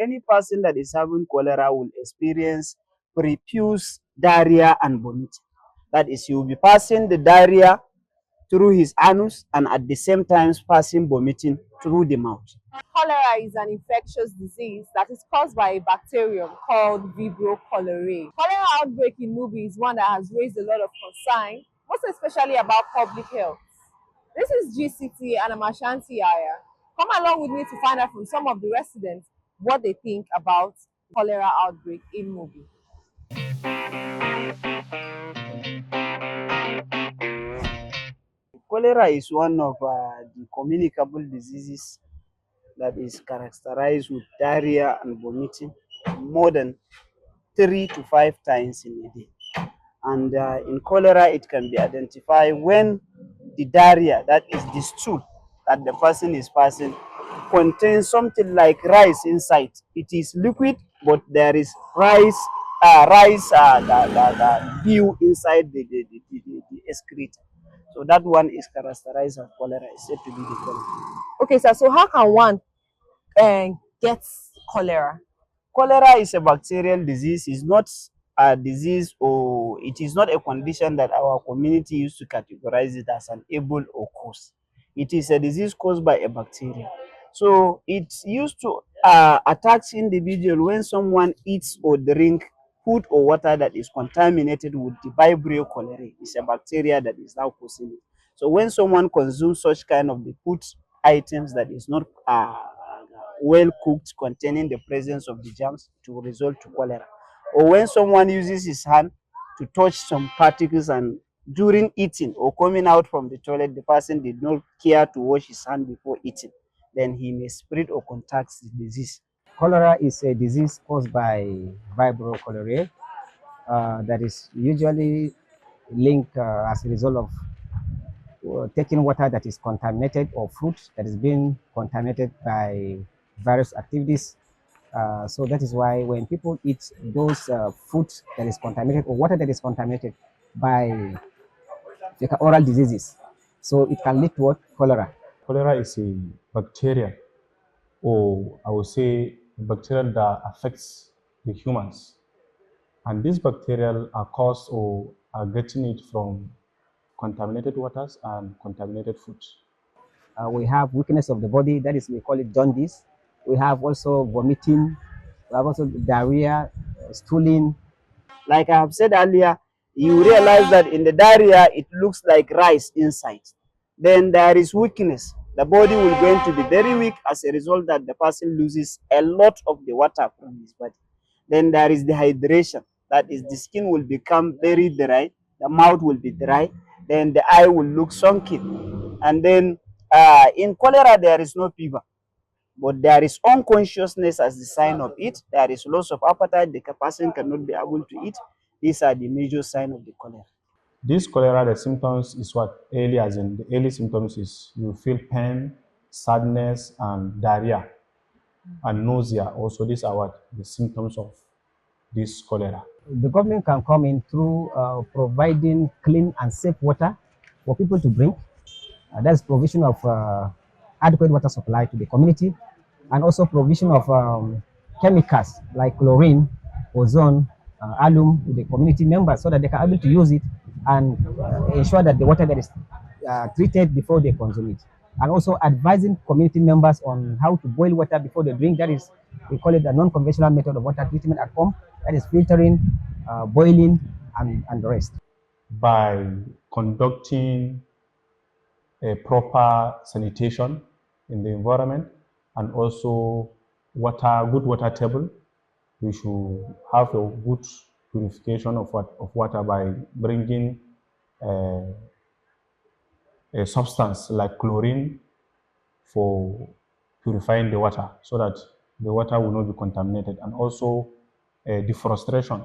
any person that is having cholera will experience profuse diarrhea and vomiting. That is, he will be passing the diarrhea through his anus and at the same time passing vomiting through the mouth. Cholera is an infectious disease that is caused by a bacterium called Vibrio cholerae. Cholera outbreak in Mubi is one that has raised a lot of concern, most especially about public health. This is GCT and I'm Ashanti Aya. Come along with me to find out from some of the residents what they think about cholera outbreak in Mubi. Cholera is one of the communicable diseases that is characterized with diarrhea and vomiting more than 3 to 5 times in a day. And in cholera, it can be identified when the diarrhea, that is the stool that the person is passing, contains something like rice inside. It is liquid, but there is the dew inside the excreta. So that one is characterized as cholera. It's said to be the cholera. Okay, sir, so how can one get cholera? Cholera is a bacterial disease. It's not a disease, or it is not a condition that our community used to categorize it as an able or cause. It is a disease caused by a bacteria. So it's used to attack individual when someone eats or drink food or water that is contaminated with the Vibrio cholerae. It's a bacteria that is now causing it. So when someone consumes such kind of the food items that is not well cooked, containing the presence of the germs, to result to cholera. Or when someone uses his hand to touch some particles and during eating or coming out from the toilet, the person did not care to wash his hand before eating, then he may spread or contact the disease. Cholera is a disease caused by Vibrio cholerae that is usually linked as a result of taking water that is contaminated or fruit that is being contaminated by various activities. So that is why when people eat those food that is contaminated or water that is contaminated by oral diseases, so it can lead to what? Cholera. Cholera is a bacteria, or I would say a bacteria that affects the humans. And these bacteria are caused or are getting it from contaminated waters and contaminated foods. We have weakness of the body, that is, we call it jaundice. We have also vomiting, we have also diarrhea, stooling. Like I have said earlier, you realize that in the diarrhea, it looks like rice inside. Then there is weakness. The body will going to be very weak as a result that the person loses a lot of the water from his body. Then there is dehydration. That is, the skin will become very dry, the mouth will be dry, then the eye will look sunken. And then in cholera, there is no fever, but there is unconsciousness as the sign of it. There is loss of appetite, the person cannot be able to eat. These are the major signs of the cholera. This cholera, the symptoms is what early, as in the early symptoms is you feel pain, sadness, and diarrhea, and nausea. Also, these are what the symptoms of this cholera. The government can come in through providing clean and safe water for people to drink. That's provision of adequate water supply to the community, and also provision of chemicals like chlorine, ozone, alum to the community members so that they can be able to use it and ensure that the water that is treated before they consume it. And also advising community members on how to boil water before they drink. That is, we call it a non-conventional method of water treatment at home. That is filtering, boiling, and the rest. By conducting a proper sanitation in the environment and also good water table, we should have a good purification of water by bringing a substance like chlorine for purifying the water so that the water will not be contaminated. And also deforestation.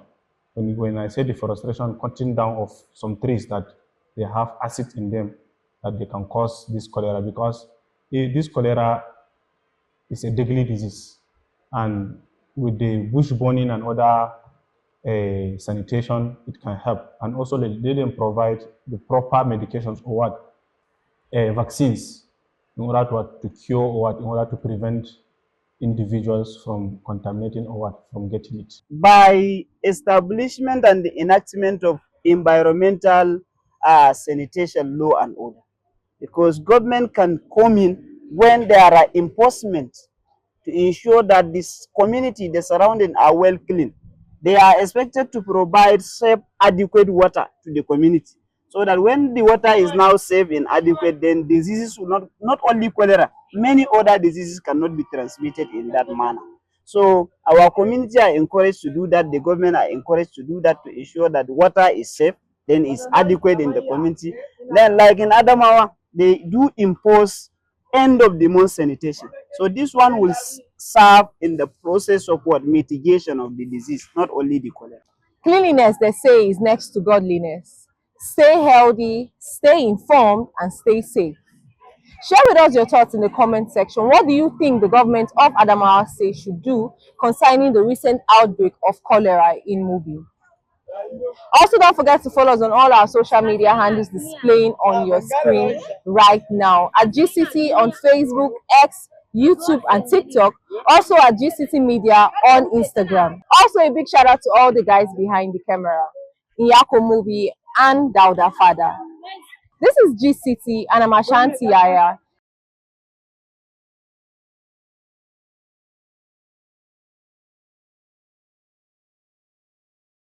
When I say deforestation, cutting down of some trees that they have acid in them that they can cause this cholera, because this cholera is a deadly disease. And with the bush burning and other sanitation, it can help. And also they didn't provide the proper medications or vaccines in order to cure or in order to prevent individuals from contaminating or what, from getting it? By establishment and the enactment of environmental sanitation law and order, because government can come in when there are enforcement to ensure that this community, the surrounding are well clean. They are expected to provide safe, adequate water to the community, so that when the water is now safe and adequate, then diseases will not only cholera, many other diseases cannot be transmitted in that manner. So our community are encouraged to do that, the government are encouraged to do that, to ensure that water is safe, then is adequate in the community. Then like in Adamawa, they do impose end of the month sanitation. So this one will serve in the process of what, mitigation of the disease, not only the cholera. Cleanliness, they say, is next to godliness. Stay healthy, stay informed, and stay safe. Share with us your thoughts in the comment section. What do you think the government of Adamawa State should do concerning the recent outbreak of cholera in Mubi? Also, don't forget to follow us on all our social media handles displaying on your screen right now. At GCT on Facebook, X, YouTube, and TikTok. Also at GCT Media on Instagram. Also, a big shout out to all the guys behind the camera, Nyako Movie and Dauda Fada. This is GCT and I'm Ashanti Aya.